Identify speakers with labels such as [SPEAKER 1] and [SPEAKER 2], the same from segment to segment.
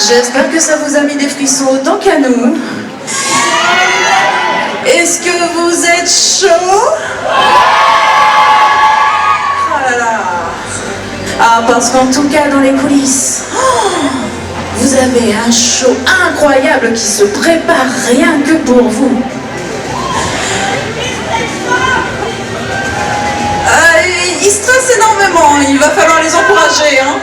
[SPEAKER 1] J'espère que ça vous a mis des frissons autant qu'à nous. Est-ce que vous êtes chaud? Oh là là. Ah, parce qu'en tout cas, dans les coulisses, vous avez un show incroyable qui se prépare rien que pour vous. Ils stressent énormément, il va falloir les encourager, hein.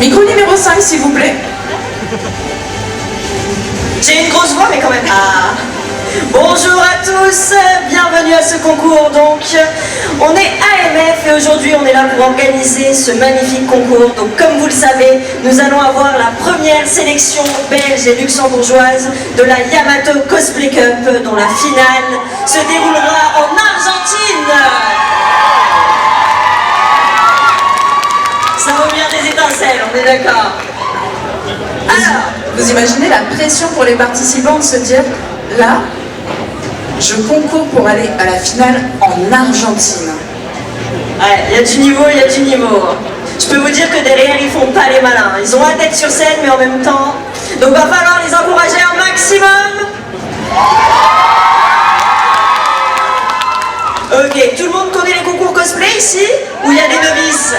[SPEAKER 1] Micro numéro 5, s'il vous plaît.
[SPEAKER 2] J'ai une grosse voix, mais quand même. Ah. Bonjour à tous, bienvenue à ce concours. Donc, on est AMF et aujourd'hui on est là pour organiser ce magnifique concours. Donc, comme vous le savez, nous allons avoir la première sélection belge et luxembourgeoise de la Yamato Cosplay Cup, dont la finale se déroulera en Argentine. Ça vaut bien des étincelles, on est d'accord. Alors,
[SPEAKER 1] vous imaginez la pression pour les participants de se dire, là, je concours pour aller à la finale en Argentine.
[SPEAKER 2] Ouais, il y a du niveau, il y a du niveau. Je peux vous dire que derrière, ils font pas les malins. Ils ont la tête sur scène, mais en même temps... Donc, va falloir les encourager un maximum. Ok, tout le monde connaît les concours cosplay ici? Ou il y a des novices?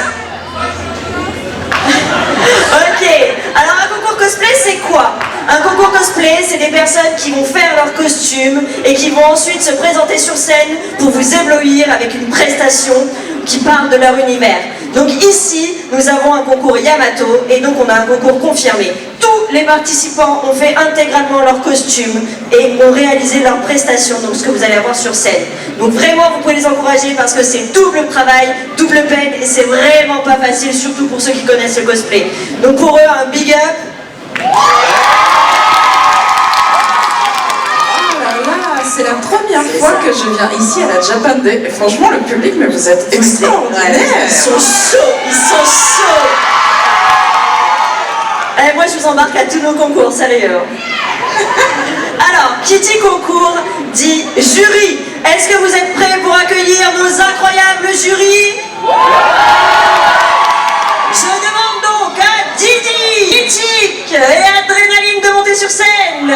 [SPEAKER 2] Ok, alors un concours cosplay c'est quoi? Un concours cosplay c'est des personnes qui vont faire leur costume et qui vont ensuite se présenter sur scène pour vous éblouir avec une prestation qui parle de leur univers. Donc ici, nous avons un concours Yamato et donc on a un concours confirmé. Tous les participants ont fait intégralement leur costume et ont réalisé leur prestation, donc ce que vous allez avoir sur scène. Donc vraiment, vous pouvez les encourager parce que c'est double travail, double peine et c'est vraiment pas facile, surtout pour ceux qui connaissent le cosplay. Donc pour eux, un big up.
[SPEAKER 1] C'est la première fois que je viens ici à la Japan Day. Et franchement, le public, mais vous êtes extraordinaire.
[SPEAKER 2] Ils sont chauds, ils sont chauds. Allez, moi, je vous embarque à tous nos concours, sérieux. Alors, qui dit concours dit jury. Est-ce que vous êtes prêts pour accueillir nos incroyables jurys? Je demande donc à Didi, Mythique et Adrénaline de monter sur scène.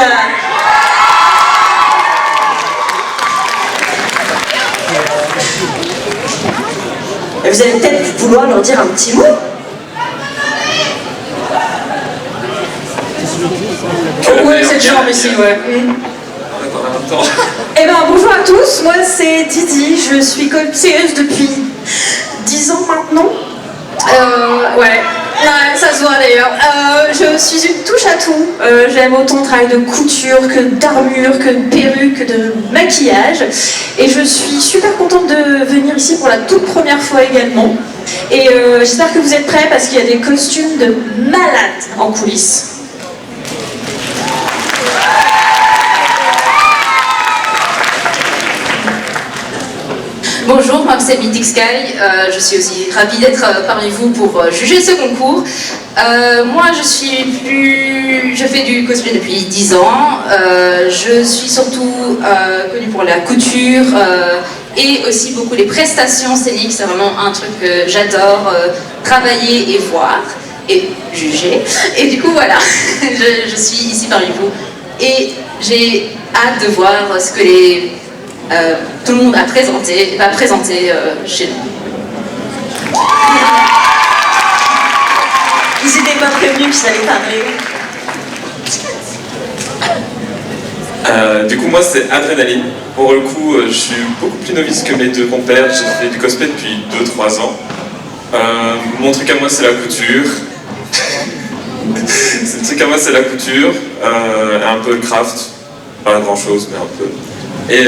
[SPEAKER 2] Et vous allez peut-être vouloir leur dire un petit mot.
[SPEAKER 1] Ouais, c'est genre ici, ouais.
[SPEAKER 3] Eh ben bonjour à tous, moi c'est Didi, je suis cosplayeuse depuis 10 ans maintenant. Ouais, ça se voit d'ailleurs. Je suis une touche à tout. J'aime autant le travail de couture que d'armure, que de perruque, que de maquillage. Et je suis super contente de venir ici pour la toute première fois également. Et j'espère que vous êtes prêts parce qu'il y a des costumes de malades en coulisses.
[SPEAKER 4] Bonjour, moi c'est Mythic Sky, je suis aussi ravie d'être parmi vous pour juger ce concours. Moi je fais du cosplay depuis 10 ans, je suis surtout connue pour la couture et aussi beaucoup les prestations scéniques, c'est vraiment un truc que j'adore travailler et voir et juger. Et du coup voilà, je suis ici parmi vous et j'ai hâte de voir ce que tout le monde va présenter chez nous.
[SPEAKER 2] Ils n'étaient pas prévenus qu'ils allaient parler.
[SPEAKER 5] Du coup, moi c'est Adrénaline. Pour le coup, je suis beaucoup plus novice que mes deux compères. J'ai fait du cosplay depuis 2-3 ans. Mon truc à moi c'est la couture. Le truc à moi c'est la couture, un peu de craft, pas grand chose mais un peu. Et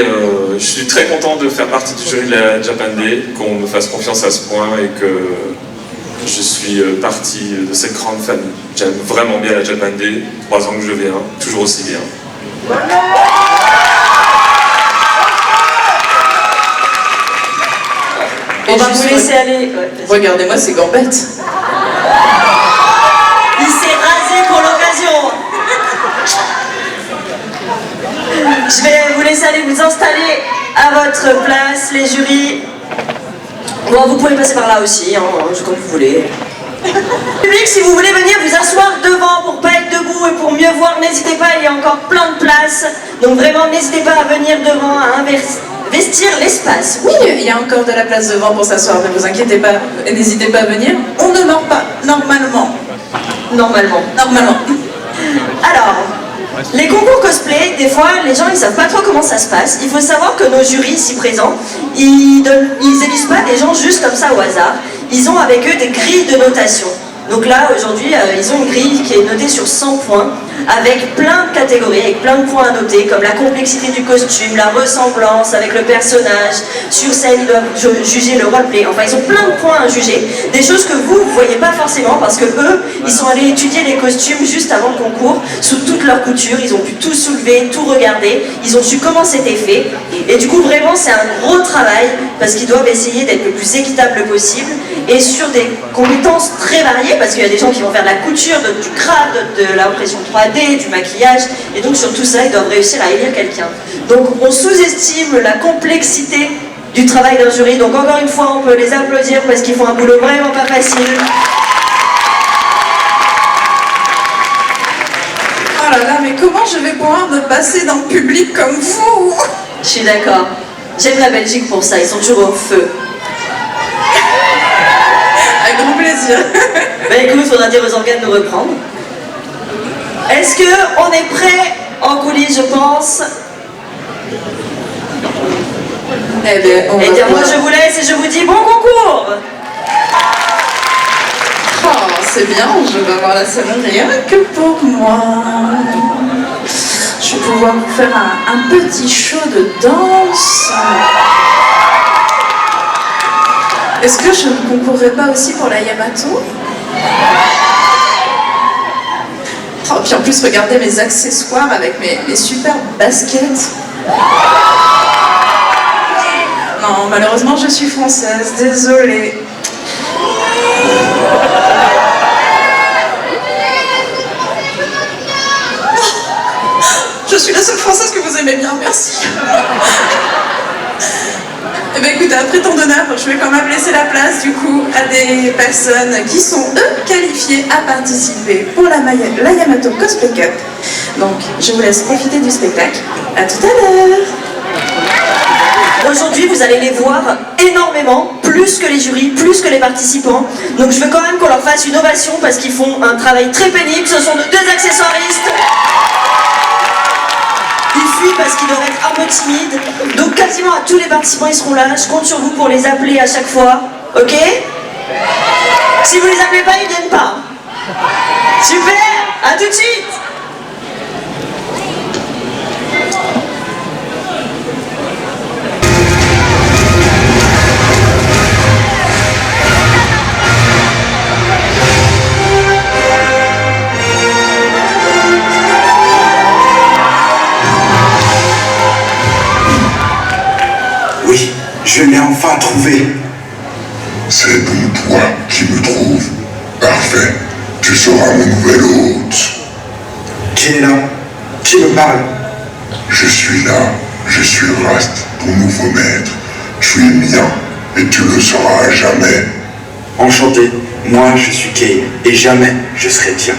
[SPEAKER 5] je suis très content de faire partie du jury de la Japan Day, qu'on me fasse confiance à ce point et que je suis partie de cette grande famille. J'aime vraiment bien la Japan Day, 3 ans que je viens, toujours aussi bien.
[SPEAKER 2] On va vous laisser aller. Ouais,
[SPEAKER 1] regardez-moi ces gambettes.
[SPEAKER 2] il s'est rasé pour l'occasion. Je vais vous laisser laisser aller vous installer à votre place, les jurys. Bon, vous pouvez passer par là aussi, hein, comme vous voulez. Public, si vous voulez venir vous asseoir devant pour pas être debout et pour mieux voir, n'hésitez pas, il y a encore plein de places. Donc vraiment, n'hésitez pas à venir devant, à investir l'espace.
[SPEAKER 1] Oui, il y a encore de la place devant pour s'asseoir, ne vous inquiétez pas. Et n'hésitez pas à venir. On ne mord pas, normalement.
[SPEAKER 2] Normalement. Alors, les concours cosplay, des fois, les gens ils savent pas trop comment ça se passe. Il faut savoir que nos jurys ici présents, ils élisent pas des gens juste comme ça au hasard. Ils ont avec eux des grilles de notation. Donc là, aujourd'hui, ils ont une grille qui est notée sur 100 points, avec plein de catégories, avec plein de points à noter, comme la complexité du costume, la ressemblance avec le personnage. Sur scène, ils doivent juger le roleplay. Enfin, ils ont plein de points à juger. Des choses que vous ne voyez pas forcément, parce que eux, ils sont allés étudier les costumes juste avant le concours, sous toutes leurs coutures. Ils ont pu tout soulever, tout regarder. Ils ont su comment c'était fait. Et du coup, vraiment, c'est un gros travail, parce qu'ils doivent essayer d'être le plus équitable possible, et sur des compétences très variées, parce qu'il y a des gens qui vont faire de la couture, d'autres du craft, d'autres de l'impression 3D, du maquillage, et donc sur tout ça, ils doivent réussir à élire quelqu'un. Donc on sous-estime la complexité du travail d'un jury, donc encore une fois, on peut les applaudir parce qu'ils font un boulot vraiment pas facile.
[SPEAKER 1] Oh là là, mais comment je vais pouvoir me passer dans le public comme vous?
[SPEAKER 2] Je suis d'accord. J'aime la Belgique pour ça, ils sont toujours au feu.
[SPEAKER 1] Avec grand plaisir.
[SPEAKER 2] Bah écoute, il faudra dire aux organes de reprendre. Est-ce qu'on est prêt en coulisses, je pense?
[SPEAKER 1] Eh bien,
[SPEAKER 2] Eh bien, moi je vous laisse et je vous dis bon concours!
[SPEAKER 1] Oh, c'est bien, je vais avoir la scène rien que pour moi. Je vais pouvoir vous faire un petit show de danse. Est-ce que je ne concourrais pas aussi pour la Yamato? Oh, puis en plus, regardez mes accessoires avec mes superbes baskets. Non, malheureusement, je suis française, désolée. Je suis la seule française que vous aimez bien, merci. Eh bien écoutez, après tant d'honneur, je vais quand même laisser la place du coup à des personnes qui sont eux qualifiées à participer pour la Yamato Cosplay Cup. Donc je vous laisse profiter du spectacle. À tout à l'heure.
[SPEAKER 2] Aujourd'hui, vous allez les voir énormément, plus que les jurys, plus que les participants. Donc je veux quand même qu'on leur fasse une ovation parce qu'ils font un travail très pénible. Ce sont de deux accessoiristes. Ils fuient parce qu'ils doivent être un peu timides. Donc quasiment à tous les participants, ils seront là. Je compte sur vous pour les appeler à chaque fois. Ok? Si vous les appelez pas, ils viennent pas. Super! À tout de suite!
[SPEAKER 6] Oui, je l'ai enfin trouvé.
[SPEAKER 7] C'est donc toi qui me trouves. Parfait. Tu seras mon nouvel hôte.
[SPEAKER 6] Qui est là? Qui me parle?
[SPEAKER 7] Je suis là. Je suis Rast, ton nouveau maître. Tu es mien et tu le seras à jamais.
[SPEAKER 6] Enchanté, moi je suis Kane et jamais je serai tien.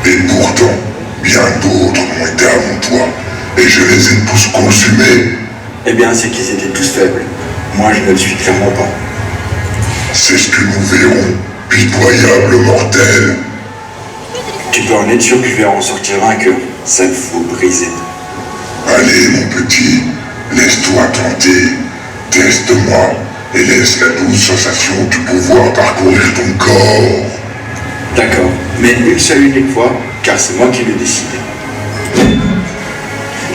[SPEAKER 7] Et pourtant, bien d'autres ont été avant toi et je les ai tous consumés.
[SPEAKER 6] Eh bien, c'est qu'ils étaient tous faibles. Moi, je ne le suis clairement pas.
[SPEAKER 7] C'est ce que nous verrons, pitoyable mortel.
[SPEAKER 6] Tu peux en être sûr que je vais en sortir vainqueur. Ça me faut briser.
[SPEAKER 7] Allez, mon petit, laisse-toi tenter. Teste-moi et laisse la douce sensation du pouvoir parcourir ton corps.
[SPEAKER 6] D'accord, mais une seule unique fois, car c'est moi qui l'ai décidé.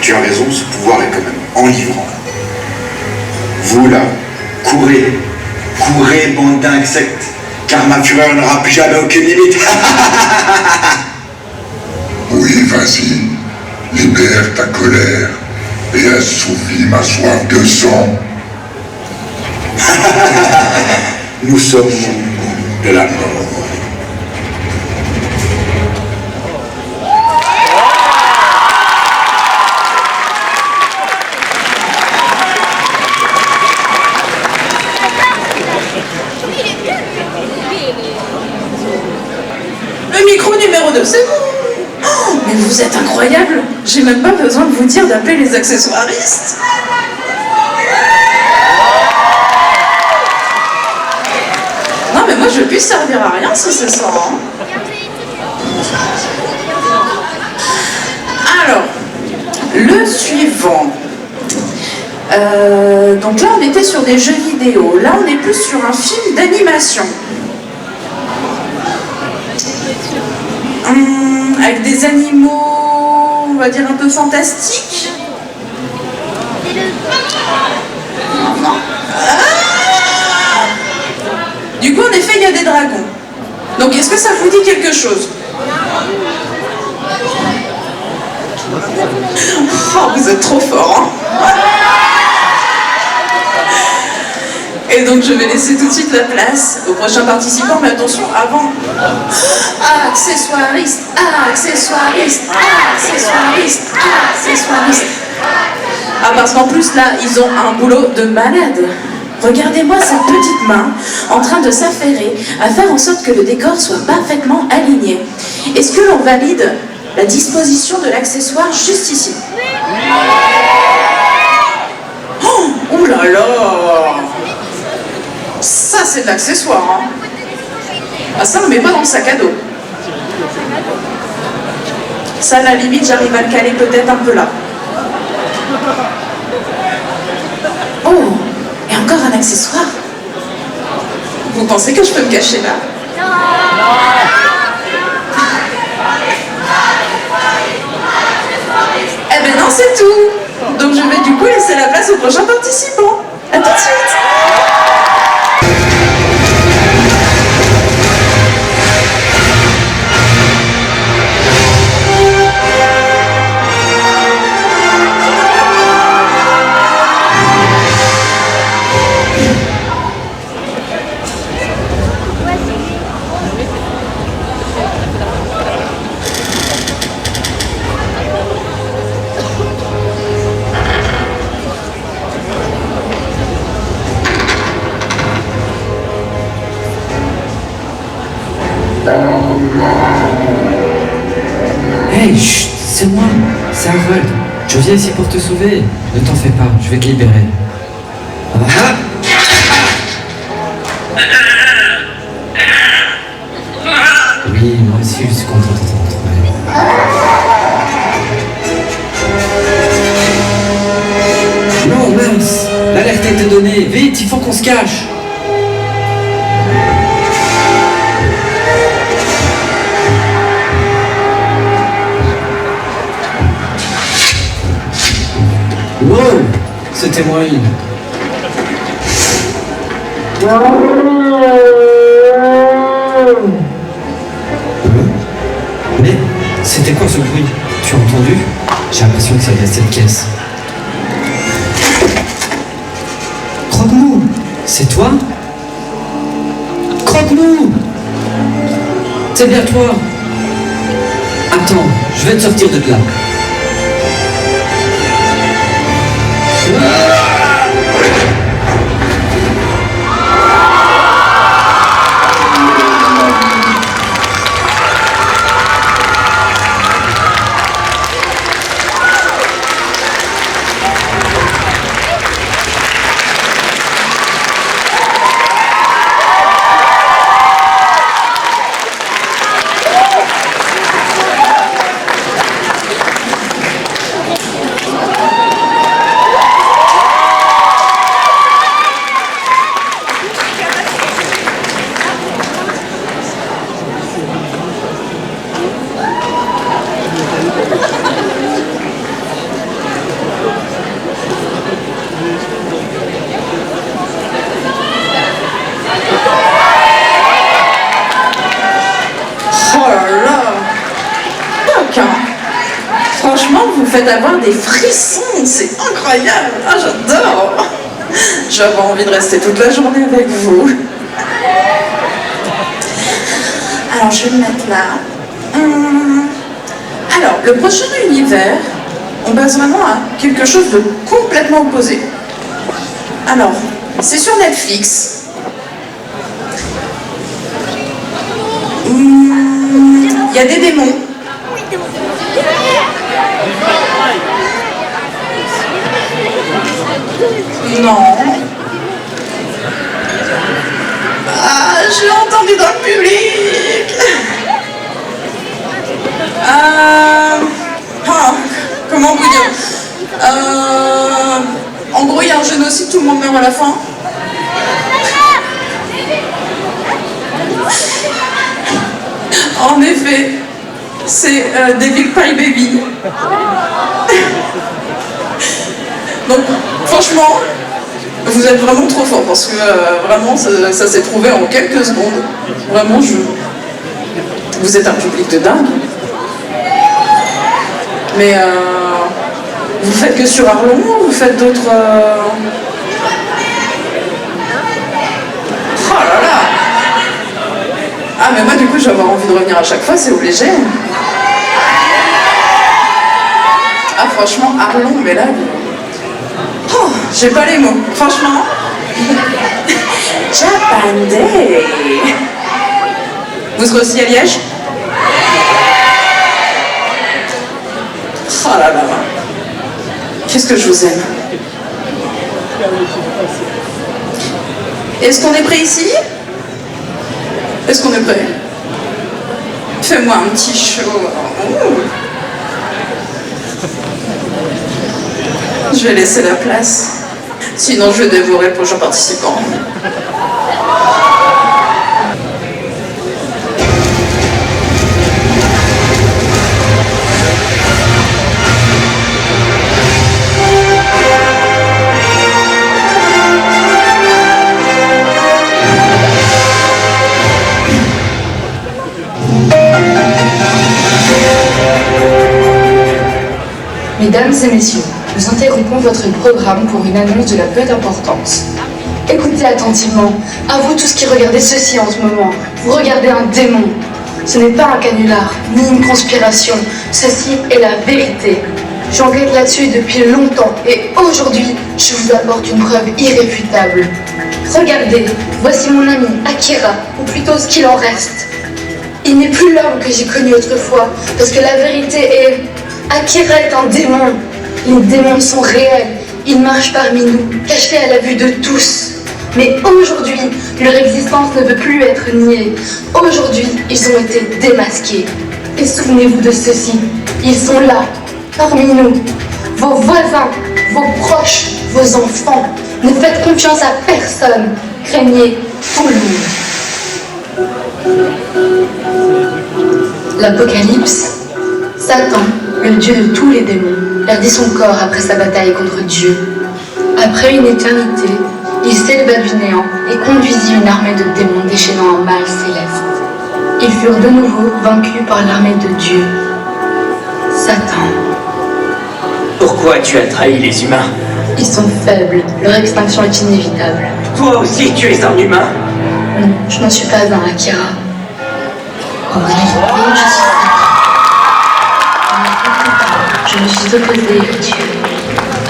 [SPEAKER 6] Tu as raison, ce pouvoir est quand même enivrant. Vous là, courez, courez, bande d'insectes, car ma fureur n'aura plus jamais aucune limite.
[SPEAKER 7] Oui, vas-y, libère ta colère et assouvis ma soif de sang.
[SPEAKER 6] Nous sommes au bout de la mort.
[SPEAKER 1] j'ai même pas besoin de vous dire d'appeler les accessoiristes. Non mais moi je vais plus servir à rien si c'est ça. Hein. Alors, le suivant. Donc là on était sur des jeux vidéo, là on est plus sur un film d'animation. Avec des animaux, on va dire un peu fantastiques. Non. Du coup en effet il y a des dragons. Donc est-ce que ça vous dit quelque chose? Oh, vous êtes trop fort, hein. Et donc je vais laisser tout de suite la place au prochain participant, mais attention, avant. Accessoiriste, accessoiriste, accessoiriste, accessoiriste. Ah, parce qu'en plus là, ils ont un boulot de malade. Regardez-moi cette petite main en train de s'affairer à faire en sorte que le décor soit parfaitement aligné. Est-ce que l'on valide la disposition de l'accessoire juste ici? Oh, ouh là là! Ça c'est de l'accessoire, hein. Ah ça on met pas dans le sac à dos. Ça à la limite j'arrive à le caler peut-être un peu là. Oh, et encore un accessoire. Vous pensez que je peux me cacher là? Eh ben non c'est tout. Donc je vais du coup laisser la place au prochain participant. A tout de suite.
[SPEAKER 8] Hey, chut, c'est moi, c'est Harold. Je viens ici pour te sauver. Ne t'en fais pas, je vais te libérer. Ah. Oui, moi aussi je suis content de te retrouver. Non, mince, l'alerte a été donnée. Vite, il faut qu'on se cache. Wow, c'était moi une. Mais c'était quoi ce bruit? Tu as entendu? J'ai l'impression que ça vient de cette caisse. Croque-nous! C'est toi? Croque-nous! C'est bien toi! Attends, je vais te sortir de là.
[SPEAKER 1] Franchement, vous faites avoir des frissons, c'est incroyable. Ah, j'adore. J'avais envie de rester toute la journée avec vous. Alors, je vais me mettre là. Alors, le prochain univers, on passe vraiment à quelque chose de complètement opposé. Alors, c'est sur Netflix. Il y a des démons. Non. Ah, j'ai entendu dans le public. Comment vous dire? En gros, il y a un génocide, tout le monde meurt à la fin. En effet, c'est Devil Cry Baby. Donc, franchement, vous êtes vraiment trop fort parce que vraiment, ça s'est trouvé en quelques secondes. Vraiment, vous êtes un public de dingue. Mais vous faites que sur Arlon ou vous faites d'autres... Oh là là! Ah mais moi du coup je vais avoir envie de revenir à chaque fois, c'est obligé. Ah franchement, Arlon, mais là... Oh, j'ai pas les mots, franchement. Japan Day. Vous serez aussi à Liège? Oh là là. Qu'est-ce que je vous aime. Est-ce qu'on est prêt ici? Est-ce qu'on est prêt? Fais-moi un petit show. Je vais laisser la place. Sinon, je vais dévorer le prochain participant.
[SPEAKER 9] Mesdames et messieurs, nous interrompons votre programme pour une annonce de la peu d'importance. Écoutez attentivement, à vous tous qui regardez ceci en ce moment, vous regardez un démon. Ce n'est pas un canular, ni une conspiration, ceci est la vérité. J'enquête là-dessus depuis longtemps et aujourd'hui, je vous apporte une preuve irréfutable. Regardez, voici mon ami Akira, ou plutôt ce qu'il en reste. Il n'est plus l'homme que j'ai connu autrefois, parce que la vérité est... Akira est un démon. Les démons sont réels. Ils marchent parmi nous, cachés à la vue de tous. Mais aujourd'hui, leur existence ne peut plus être niée. Aujourd'hui, ils ont été démasqués. Et souvenez-vous de ceci. Ils sont là, parmi nous. Vos voisins, vos proches, vos enfants. Ne faites confiance à personne. Craignez tout le monde. L'Apocalypse. Satan, le dieu de tous les démons, perdit son corps après sa bataille contre Dieu. Après une éternité, il s'éleva du néant et conduisit une armée de démons déchaînant un mal céleste. Ils furent de nouveau vaincus par l'armée de Dieu, Satan.
[SPEAKER 10] Pourquoi tu as trahi les humains?
[SPEAKER 9] Ils sont faibles, leur extinction est inévitable.
[SPEAKER 10] Toi aussi, tu es un humain?
[SPEAKER 9] Non, je ne suis pas un Akira. En réalité, je me suis opposée à Dieu.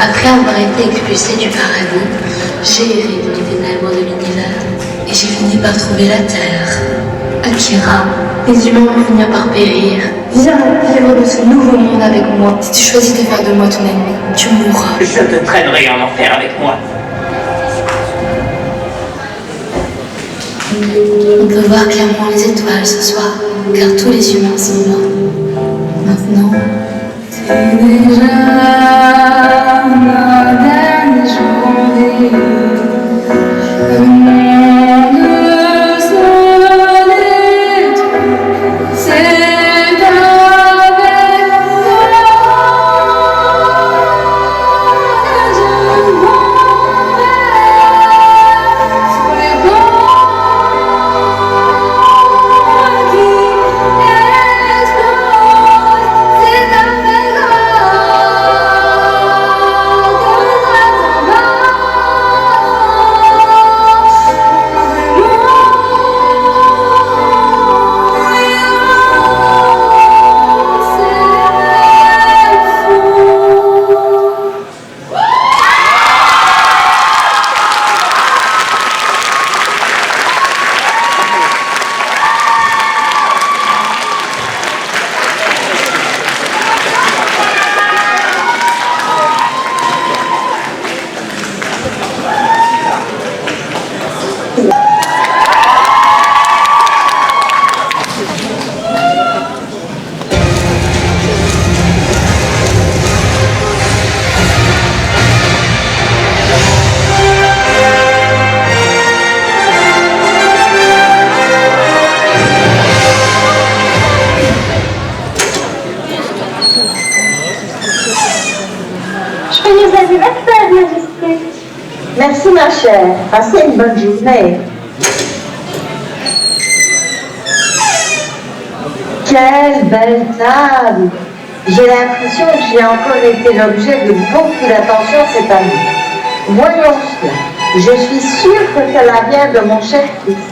[SPEAKER 9] Après avoir été expulsée du paradis, j'ai erré dans les ténèbres de l'univers et j'ai fini par trouver la terre. Akira, les humains vont finir par périr. Viens vivre de ce nouveau monde avec moi. Si tu choisis de faire de moi ton ennemi, tu mourras.
[SPEAKER 10] Je te traînerai en enfer avec moi.
[SPEAKER 9] On peut voir clairement les étoiles ce soir, car tous les humains sont morts. Maintenant, c'est déjà ma dernière journée. Le monde se détruit, c'est avec moi que je m'en vais sur les bords qui explosent. C'est avec
[SPEAKER 11] Joyeux anniversaire, Majesté. Merci, ma chère. Passez une bonne journée. Quelle belle table! J'ai l'impression que j'ai encore été l'objet de beaucoup d'attention cette année. Voyons cela. Je suis sûre que cela vient de mon cher fils.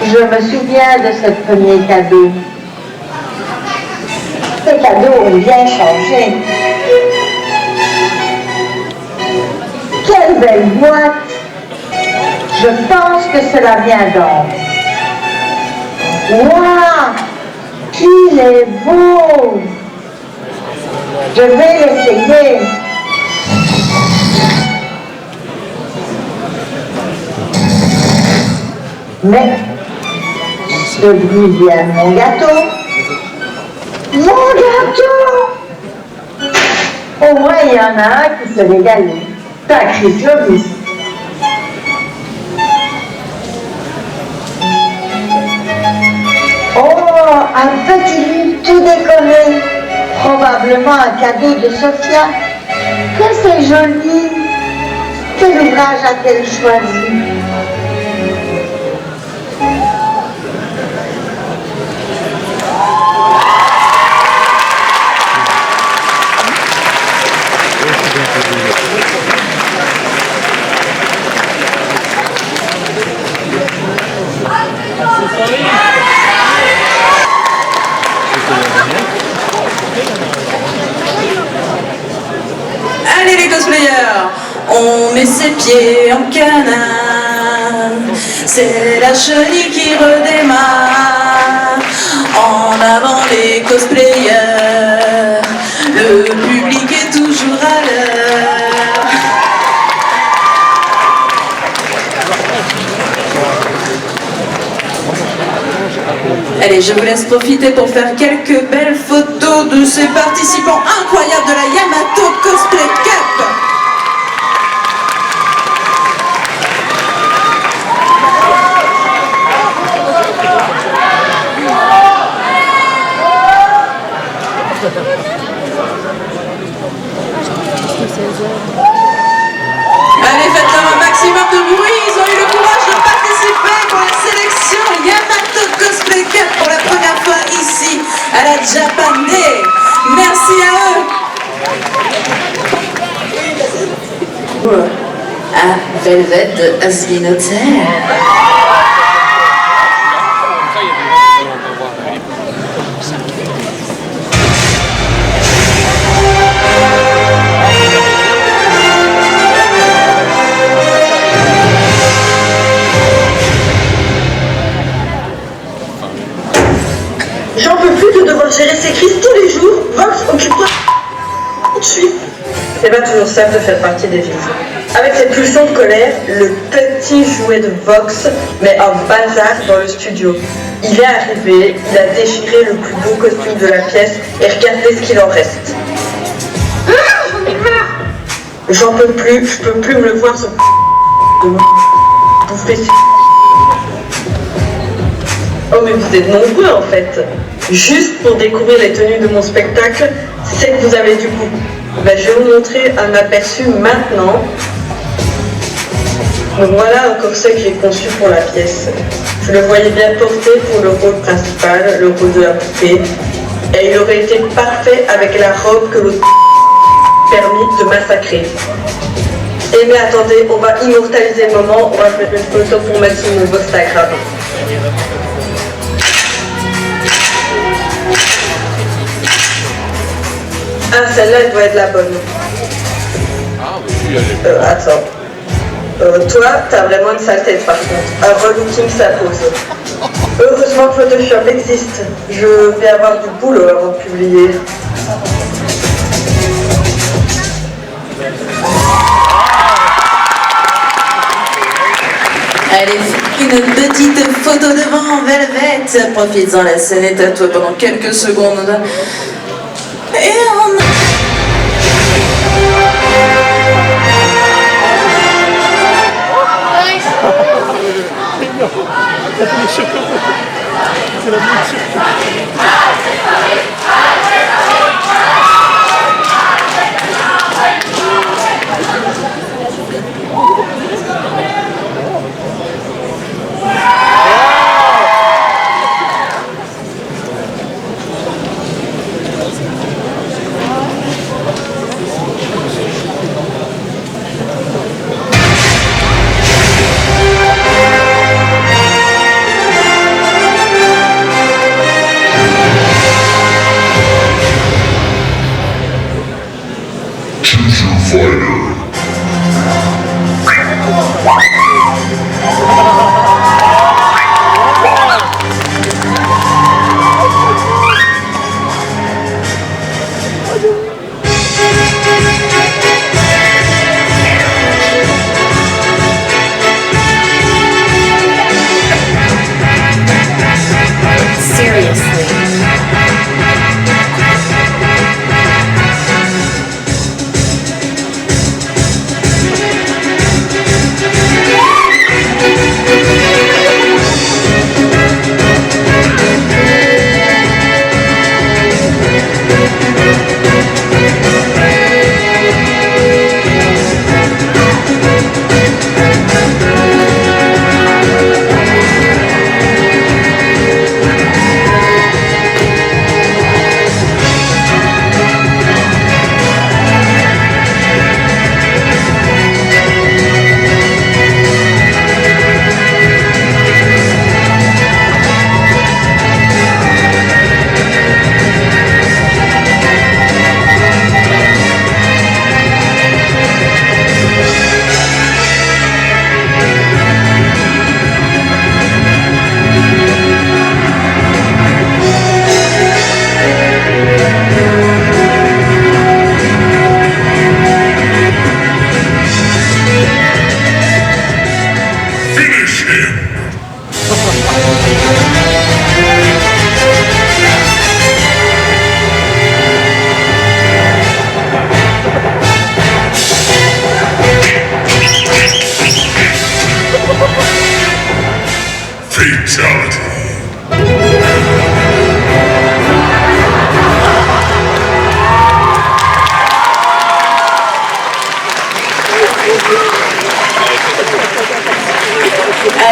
[SPEAKER 11] Je me souviens de ce premier cadeau. Ces cadeaux ont bien changé. Quelle belle boîte! Je pense que cela vient d'en. Waouh! Qu'il est beau! Je vais l'essayer. Mais ce bruit vient de mon gâteau. Mon gâteau! Au moins, il y en a un qui se régale. Sacré Clovis. Oh, un petit livre tout décoré. Probablement un cadeau de Sophia. Que c'est joli. Quel ouvrage a-t-elle choisi?
[SPEAKER 1] Allez les cosplayers, on met ses pieds en canard. C'est la chenille qui redémarre. En avant les cosplayers, le public est toujours à l'heure. Allez, je vous laisse profiter pour faire quelques belles photos de ces participants incroyables de la Yamato Cosplay Cup. Allez, faites-leur un maximum de bruit, ils ont eu le courage de participer pour la sélection Yamato Cosplay Cup pour la première fois ici à la Japan Day. Merci à eux. À Velvet de Asmin Hotel.
[SPEAKER 2] J'en peux plus de devoir gérer ces crises tous les jours. Vox, occupe-toi tout de suite. C'est pas toujours simple de faire partie des filles. Avec cette pulsion de colère, le petit jouet de Vox met un bazar dans le studio. Il est arrivé, il a déchiré le plus beau costume de la pièce et regardez ce qu'il en reste. J'en peux plus, je peux plus me le voir ce de bouffer. Oh mais vous êtes nombreux en fait. Juste pour découvrir les tenues de mon spectacle, c'est que vous avez du goût. Ben, je vais vous montrer un aperçu maintenant. Donc voilà un corset que j'ai conçu pour la pièce. Je le voyais bien porté pour le rôle principal, le rôle de la poupée. Et il aurait été parfait avec la robe que l'autre permis de massacrer. Et mais attendez, on va immortaliser le moment, on va faire une photo pour mettre sur mon Instagram. Ah, celle-là, elle doit être la bonne. Attends. Toi, t'as vraiment une sale tête par contre. Un relooking s'impose. Heureusement que Photoshop existe. Je vais avoir du boulot avant de publier.
[SPEAKER 1] Allez, une petite photo devant Velvet. Profites-en, la scène est à toi pendant quelques secondes. Et on...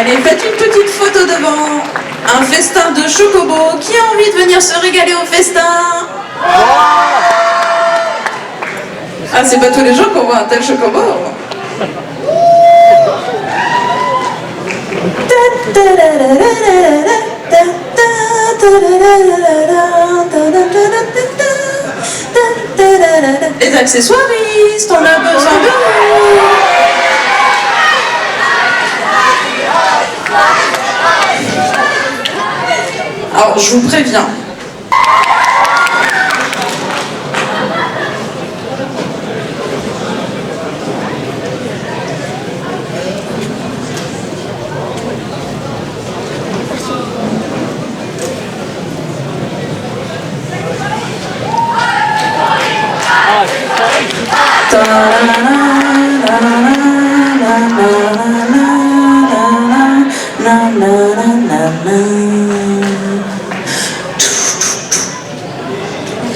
[SPEAKER 1] Allez, faites une petite photo devant un festin de chocobo. Qui a envie de venir se régaler au festin? Ah, c'est pas tous les jours qu'on voit un tel chocobo. Les accessoiristes, on a besoin de vous. Alors, je vous préviens.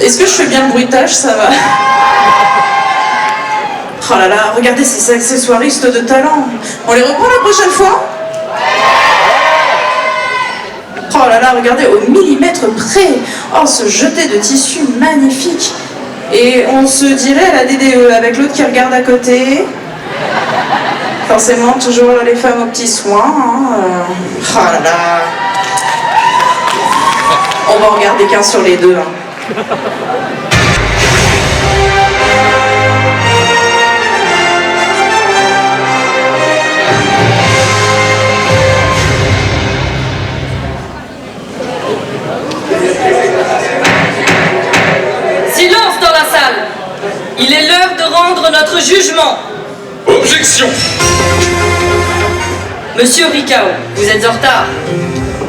[SPEAKER 1] Est-ce que je fais bien le bruitage? Ça va. Oh là là, regardez ces accessoiristes de talent. On les reprend la prochaine fois? Oh là là, regardez au millimètre près. Oh, ce jeté de tissu magnifique. Et on se dirait à la DDE avec l'autre qui regarde à côté. Forcément, toujours les femmes aux petits soins. Hein. Oh là là. On va en regarder qu'un sur les deux. Hein.
[SPEAKER 2] Silence dans la salle. Il est l'heure de rendre notre jugement.
[SPEAKER 5] Objection.
[SPEAKER 2] Monsieur Ricao, vous êtes en retard.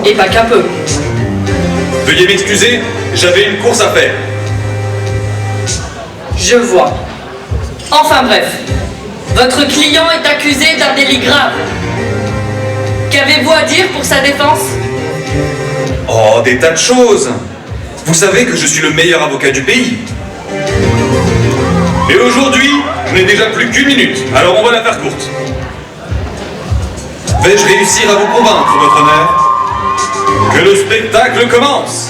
[SPEAKER 2] Et pas qu'un peu.
[SPEAKER 12] Veuillez m'excuser, j'avais une course à faire.
[SPEAKER 2] Je vois. Enfin bref, votre client est accusé d'un délit grave. Qu'avez-vous à dire pour sa défense?
[SPEAKER 12] Oh, des tas de choses. Vous savez que je suis le meilleur avocat du pays. Et aujourd'hui, je n'ai déjà plus qu'1 minute, alors on va la faire courte. Vais-je réussir à vous convaincre, votre honneur, que le spectacle commence?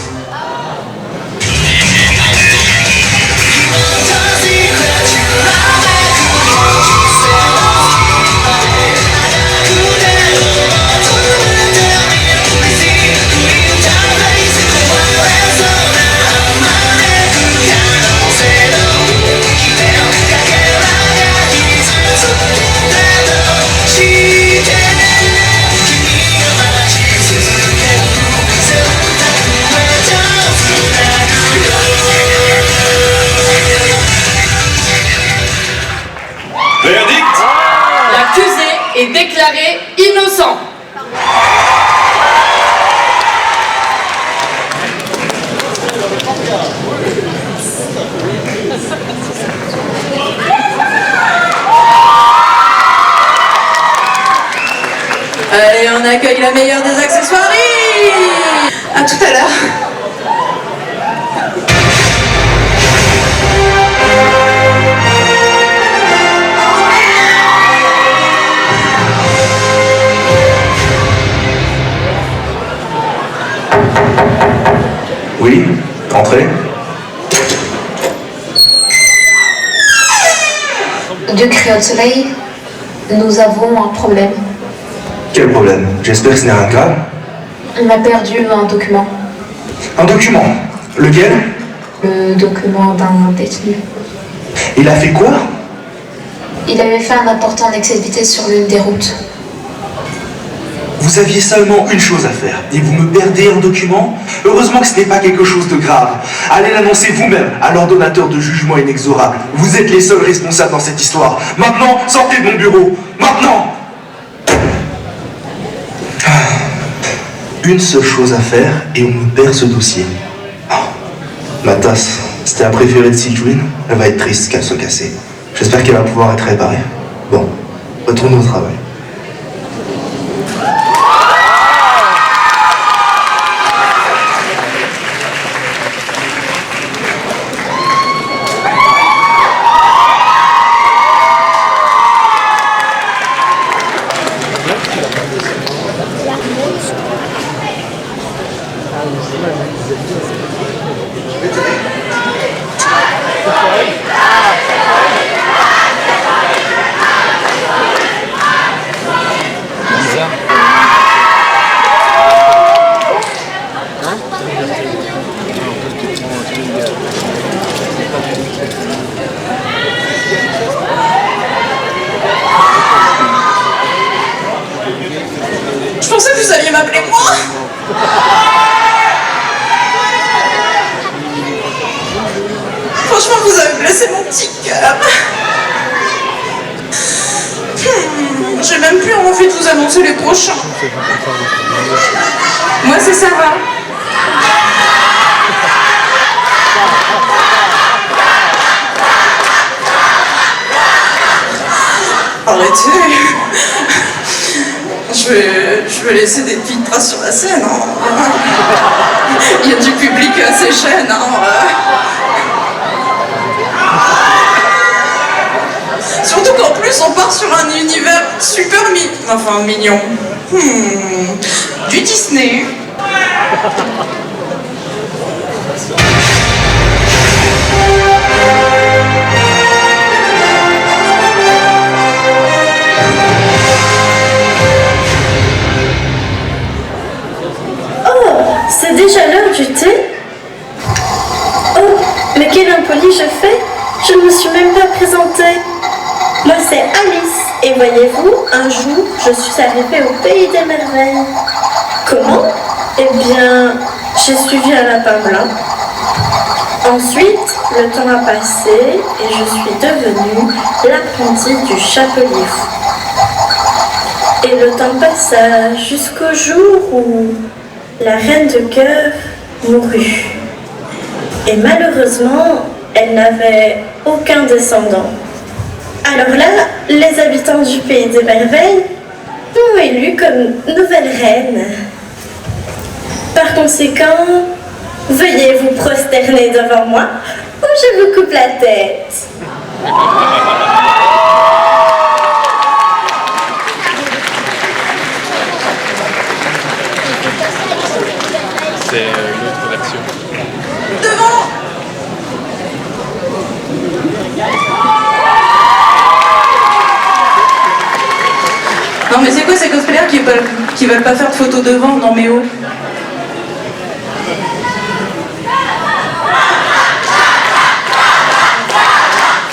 [SPEAKER 12] Verdict?
[SPEAKER 2] L'accusé est déclaré innocent.
[SPEAKER 1] Allez, on accueille la meilleure des accessoiries. À tout à l'heure.
[SPEAKER 13] Oui, entrez.
[SPEAKER 9] De Créole Soleil, nous avons un problème.
[SPEAKER 13] Quel problème? J'espère que ce n'est rien de grave.
[SPEAKER 9] On a perdu un document.
[SPEAKER 13] Un document? Lequel?
[SPEAKER 9] Le document d'un détenu.
[SPEAKER 13] Il a fait quoi?
[SPEAKER 9] Il avait fait un important excès de vitesse sur l'une des routes.
[SPEAKER 13] Vous aviez seulement une chose à faire, et vous me perdez un document? Heureusement que ce n'est pas quelque chose de grave. Allez l'annoncer vous-même à l'ordonnateur de jugement inexorable. Vous êtes les seuls responsables dans cette histoire. Maintenant, sortez de mon bureau. Maintenant! Une seule chose à faire, et on me perd ce dossier. Ma tasse, c'était un préféré de Sidwin. Elle va être triste qu'elle soit cassée. J'espère qu'elle va pouvoir être réparée. Bon, retournons au travail.
[SPEAKER 1] Je pensais que vous alliez m'appeler moi. Franchement, vous avez blessé mon petit cœur. J'ai même plus envie de vous annoncer les prochains. Moi, c'est Sarah. Arrêtez. Je vais laisser des petites traces sur la scène. Hein. Il y a du public assez jeune. Hein. Surtout qu'en plus, on part sur un univers super mignon. Du Disney.
[SPEAKER 14] C'est déjà l'heure du thé? Oh, mais quel impoli je fais! Je ne me suis même pas présentée. Moi c'est Alice, et voyez-vous, un jour, je suis arrivée au pays des merveilles. Comment? Eh bien, j'ai suivi un lapin blanc. Ensuite, le temps a passé, et je suis devenue l'apprentie du chapelier fou. Et le temps passa jusqu'au jour où la reine de cœur mourut. Et malheureusement, elle n'avait aucun descendant. Alors là, les habitants du pays des merveilles l'ont élue comme nouvelle reine. Par conséquent, veuillez vous prosterner devant moi ou je vous coupe la tête.
[SPEAKER 15] C'est l'autre version.
[SPEAKER 1] Devant! Non mais c'est quoi ces cosplayers qui veulent pas faire de photos devant? Non mais oh.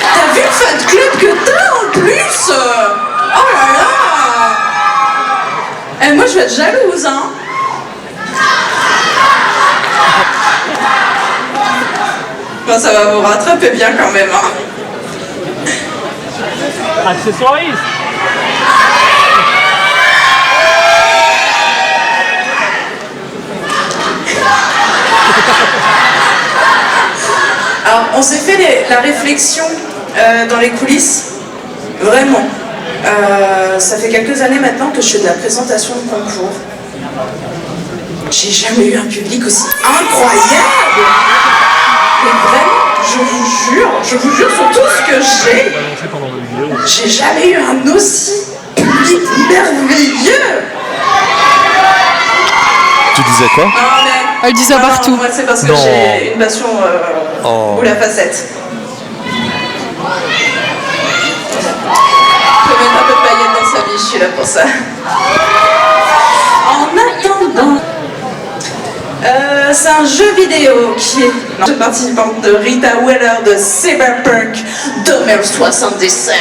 [SPEAKER 1] T'as vu le fan club que t'as en plus? Oh là là! Eh, moi je vais être jalouse hein. Bon, ça va vous rattraper bien quand même hein.
[SPEAKER 15] Accessoiriste.
[SPEAKER 1] Alors, on s'est fait la réflexion dans les coulisses, vraiment. Ça fait quelques années maintenant que je fais de la présentation de concours. J'ai jamais eu un public aussi incroyable. Mais vraiment, je vous jure sur tout ce que j'ai jamais eu un aussi public merveilleux.
[SPEAKER 15] Tu disais quoi?
[SPEAKER 16] Elle dit ça partout.
[SPEAKER 1] Moi, c'est parce que j'ai une passion ou la facette. Faut mettre un peu de paillettes dans sa vie, je suis là pour ça. En attendant, c'est un jeu vidéo qui est la participante de Rita Weller de Cyberpunk 2077.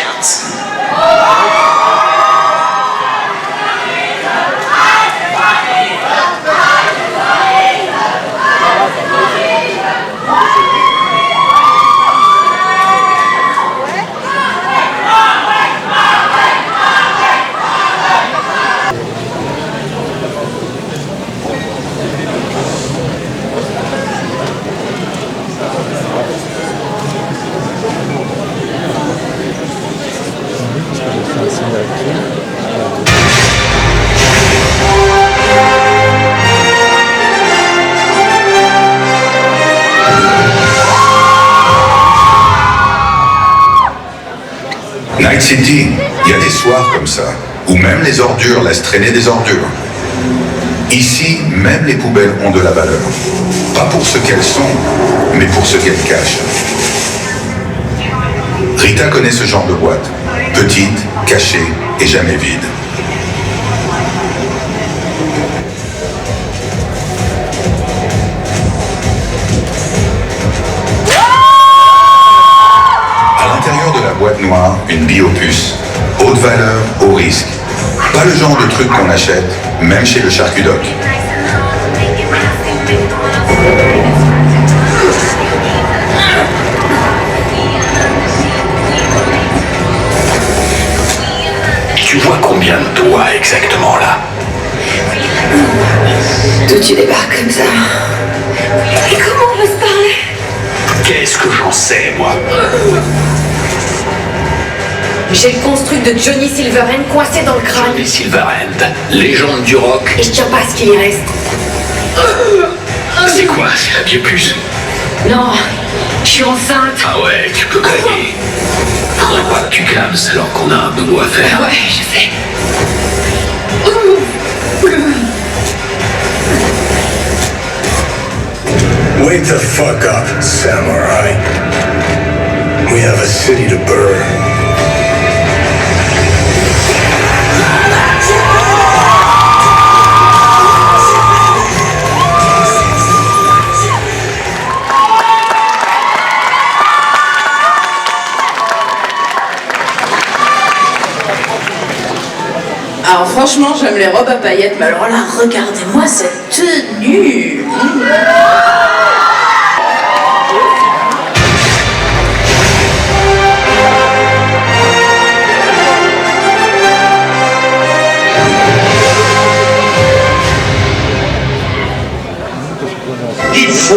[SPEAKER 7] Night City, il y a des soirs comme ça, où même les ordures laissent traîner des ordures. Ici, même les poubelles ont de la valeur. Pas pour ce qu'elles sont, mais pour ce qu'elles cachent. Rita connaît ce genre de boîte. Petite, cachée et jamais vide. À l'intérieur de la boîte noire, une biopuce. Haute valeur, haut risque. Pas le genre de truc qu'on achète, même chez le charcudoc.
[SPEAKER 17] Tu vois combien de doigts exactement là?
[SPEAKER 18] D'où tu débarques comme ça? Et comment on peut se parler?
[SPEAKER 17] Qu'est-ce que j'en sais, moi?
[SPEAKER 18] J'ai le construct de Johnny Silverhand coincé dans le crâne.
[SPEAKER 17] Johnny Silverhand, légende du rock.
[SPEAKER 18] Et je tiens pas à ce qu'il y reste.
[SPEAKER 17] C'est quoi? C'est la biopuce?
[SPEAKER 18] Non, je suis enceinte.
[SPEAKER 17] Ah ouais, tu peux gagner. Faudrait pas que tu clames alors qu'on a un boulot à faire.
[SPEAKER 18] Ouais, je sais.
[SPEAKER 19] Wake the fuck up, samurai. We have a city to burn.
[SPEAKER 1] Alors franchement, j'aime les robes à paillettes, mais alors là, regardez-moi cette tenue.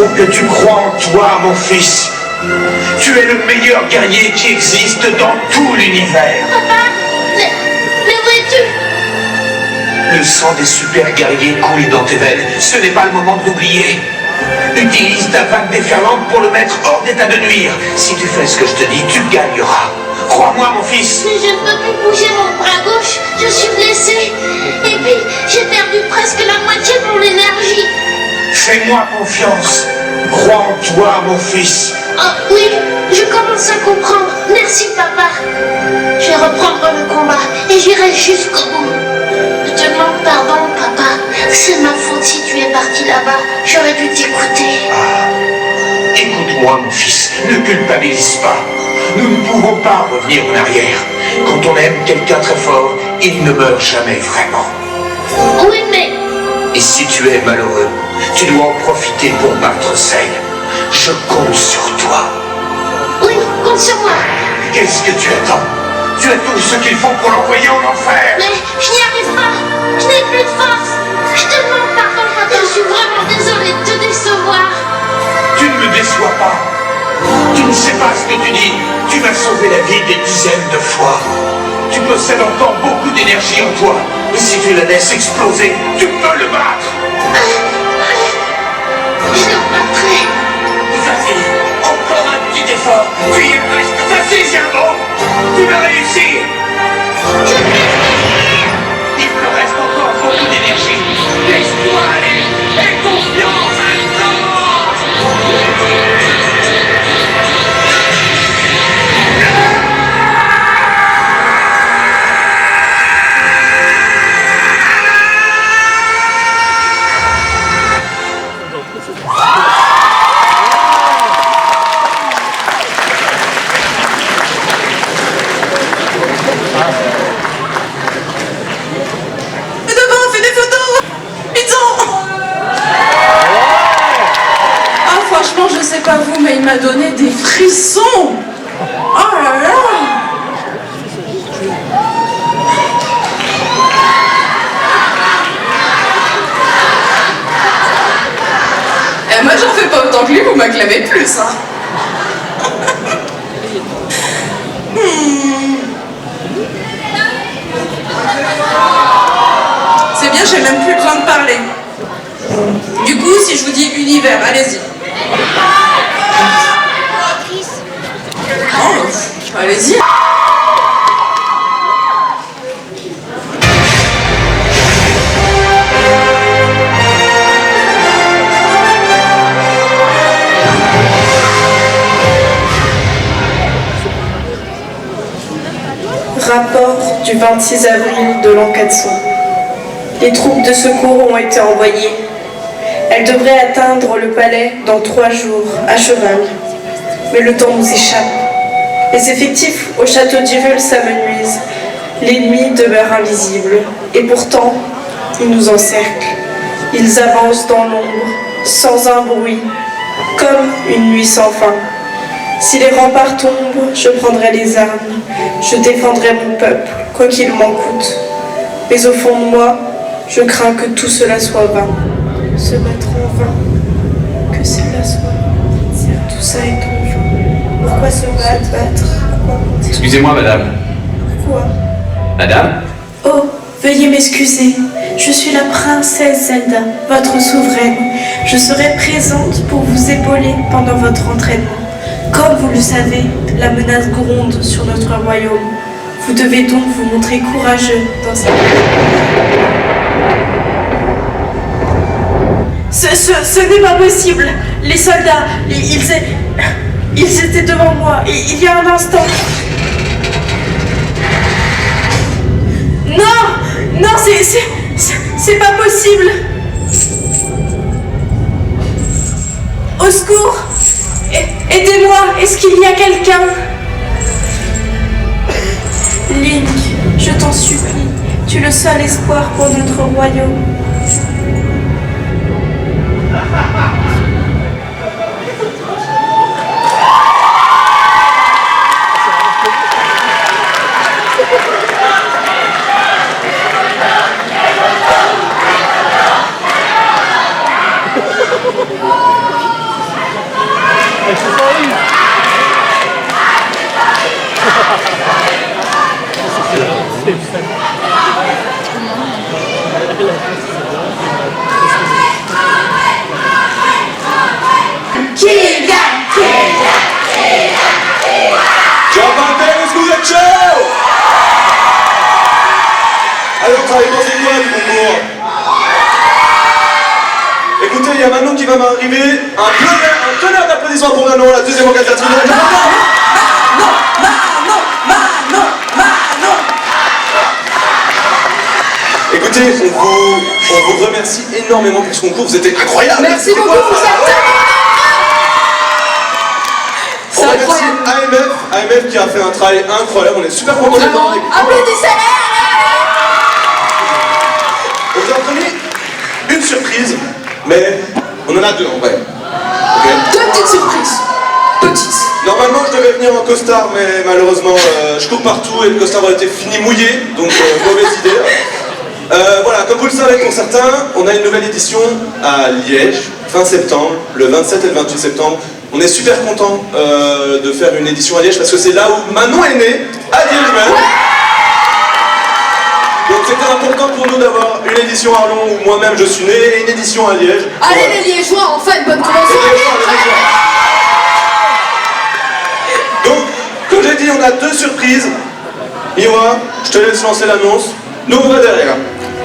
[SPEAKER 6] faut que tu crois en toi, mon fils. Tu es le meilleur guerrier qui existe dans tout l'univers.
[SPEAKER 18] Papa, mais où es-tu?
[SPEAKER 6] Le sang des super guerriers coule dans tes veines. Ce n'est pas le moment de l'oublier. Utilise ta vague déferlante pour le mettre hors d'état de nuire. Si tu fais ce que je te dis, tu gagneras. Crois-moi, mon fils.
[SPEAKER 18] Mais je ne peux plus bouger mon bras gauche. Je suis blessée. Et puis, j'ai perdu presque la moitié de mon énergie.
[SPEAKER 6] Fais-moi confiance. Crois en toi, mon fils.
[SPEAKER 18] Oh oui, je commence à comprendre. Merci, papa. Je vais reprendre le combat et j'irai jusqu'au bout. Je te demande pardon, papa. C'est ma faute si tu es parti là-bas. J'aurais dû t'écouter.
[SPEAKER 6] Écoute-moi, mon fils. Ne culpabilise pas. Nous ne pouvons pas revenir en arrière. Quand on aime quelqu'un très fort, il ne meurt jamais vraiment.
[SPEAKER 18] Oui, mais...
[SPEAKER 6] Et si tu es malheureux, tu dois en profiter pour battre Cell. Je compte sur toi.
[SPEAKER 18] Oui, compte sur moi.
[SPEAKER 6] Qu'est-ce que tu attends? Tu as tout ce qu'il faut pour l'envoyer en enfer.
[SPEAKER 18] Mais je n'y arrive pas. Je n'ai plus de force. Je te demande pardon, papa. Je suis vraiment désolée de te décevoir.
[SPEAKER 6] Tu ne me déçois pas. Tu ne sais pas ce que tu dis. Tu m'as sauvé la vie des dizaines de fois. Tu possèdes encore beaucoup d'énergie en toi. Et si tu la laisses exploser, tu peux le battre.
[SPEAKER 18] Je le battrai.
[SPEAKER 6] Vas-y, encore un petit effort. Tu y es presque. Vas-y, Gerbo. Tu vas réussir. Il te reste encore beaucoup d'énergie. Laisse-toi aller. Aie confiance maintenant.
[SPEAKER 1] Franchement, je sais pas vous, mais il m'a donné des frissons. Oh là là. Et moi, j'en fais pas autant que lui, vous m'acclamez plus. Hein. C'est bien, j'ai même plus besoin de parler. Du coup, si je vous dis univers, allez-y. Oh, allez-y.
[SPEAKER 20] Rapport du 26 avril de l'an 400. Les troupes de secours ont été envoyées. Elles devraient atteindre le palais dans 3 jours, à cheval. Mais le temps nous échappe. Les effectifs au château d'Irul s'amenuisent. L'ennemi demeure invisible. Et pourtant, ils nous encerclent. Ils avancent dans l'ombre, sans un bruit, comme une nuit sans fin. Si les remparts tombent, je prendrai les armes. Je défendrai mon peuple, quoi qu'il m'en coûte. Mais au fond de moi, je crains que tout cela soit vain. Se battre en vain, que cela soit. Tout ça est en vain. Pourquoi se battre? Pourquoi continuer?
[SPEAKER 21] Excusez-moi, madame.
[SPEAKER 20] Pourquoi?
[SPEAKER 21] Madame?
[SPEAKER 20] Oh, veuillez m'excuser. Je suis la princesse Zelda, votre souveraine. Je serai présente pour vous épauler pendant votre entraînement. Comme vous le savez, la menace gronde sur notre royaume. Vous devez donc vous montrer courageux dans cette... Ce n'est pas possible. Les soldats, ils étaient devant moi il y a un instant. Non, non, c'est pas possible. Au secours, aidez-moi. Est-ce qu'il y a quelqu'un? Link, je t'en supplie. Tu es le seul espoir pour notre royaume.
[SPEAKER 21] Japandé, est-ce que vous êtes chaud? Alors, ça avait pensé quoi du concours? Écoutez, il y a Manon qui va m'arriver. Un tonnerre d'applaudissements pour Manon, la deuxième organisatrice de la Écoutez, on vous remercie énormément pour ce concours, vous étiez incroyable.
[SPEAKER 3] Merci beaucoup, vous êtes
[SPEAKER 21] On remercie AMF qui a fait un travail incroyable, on est super contents d'être avec vous.
[SPEAKER 3] Applaudissez-les.
[SPEAKER 21] On vous a promis une surprise, mais on en a deux en vrai. Okay.
[SPEAKER 3] Deux petites surprises. Petites.
[SPEAKER 21] Normalement je devais venir en costard, mais malheureusement je cours partout et le costard a été fini mouillé, donc mauvaise idée. Voilà, comme vous le savez pour certains, on a une nouvelle édition à Liège, fin septembre, le 27 et le 28 septembre. On est super content de faire une édition à Liège parce que c'est là où Manon est née, à Liège même. Donc c'était important pour nous d'avoir une édition à Arlon où moi-même je suis né et une édition à Liège.
[SPEAKER 3] Allez voilà. Les Liégeois, enfin une bonne convention.
[SPEAKER 21] Donc, comme j'ai dit, on a deux surprises. Miwa, je te laisse lancer l'annonce. Nous on va derrière.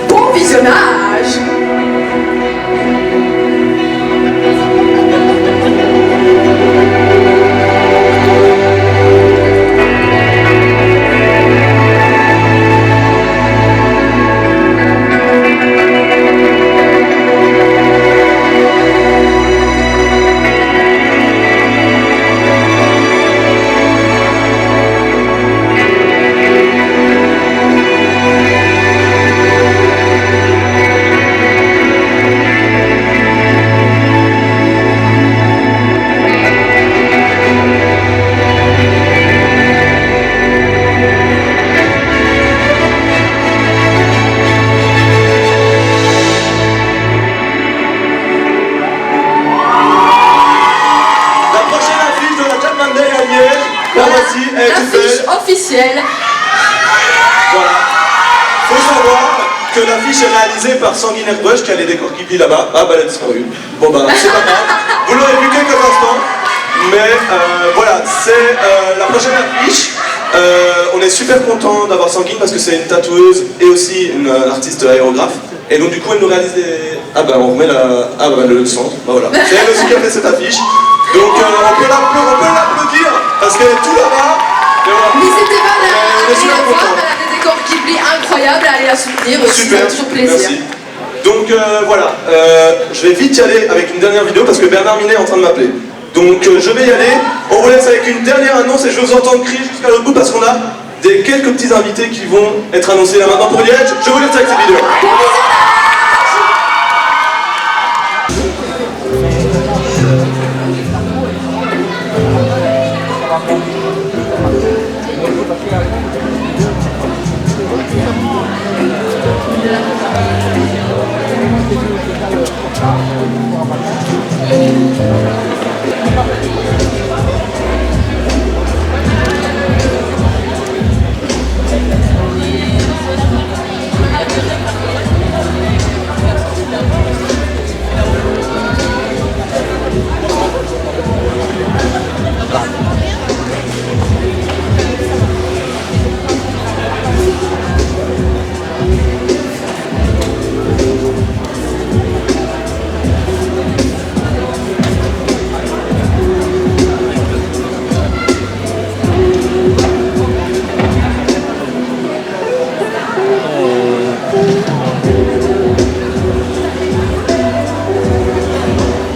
[SPEAKER 3] Bon visionnage. Officielle.
[SPEAKER 21] Voilà. Faut savoir que l'affiche est réalisée par Sanguine Airbrush qui a les décors qui plient là-bas. Ah bah elle a disparu. Bon bah c'est pas grave. Vous l'aurez vu quelques instants. Mais voilà, c'est la prochaine affiche. On est super content d'avoir Sanguine parce que c'est une tatoueuse et aussi une artiste aérographe. Et donc du coup elle nous réalise des... Ah bah on remet la... Ah bah le son. Bah voilà. C'est elle aussi qui a fait cette affiche. Donc on peut l'applaudir parce qu'elle est tout là-bas.
[SPEAKER 3] N'hésitez pas à aller la voir, elle a des décors Ghibli incroyables, à aller la soutenir aussi, ça fait toujours plaisir.
[SPEAKER 21] Merci. Donc voilà, je vais vite y aller avec une dernière vidéo parce que Bernard Minet est en train de m'appeler. Donc je vais y aller, on vous laisse avec une dernière annonce et je vais vous entendre crier jusqu'à l'autre bout parce qu'on a quelques petits invités qui vont être annoncés là maintenant pour Liège. Je vous laisse avec cette vidéo.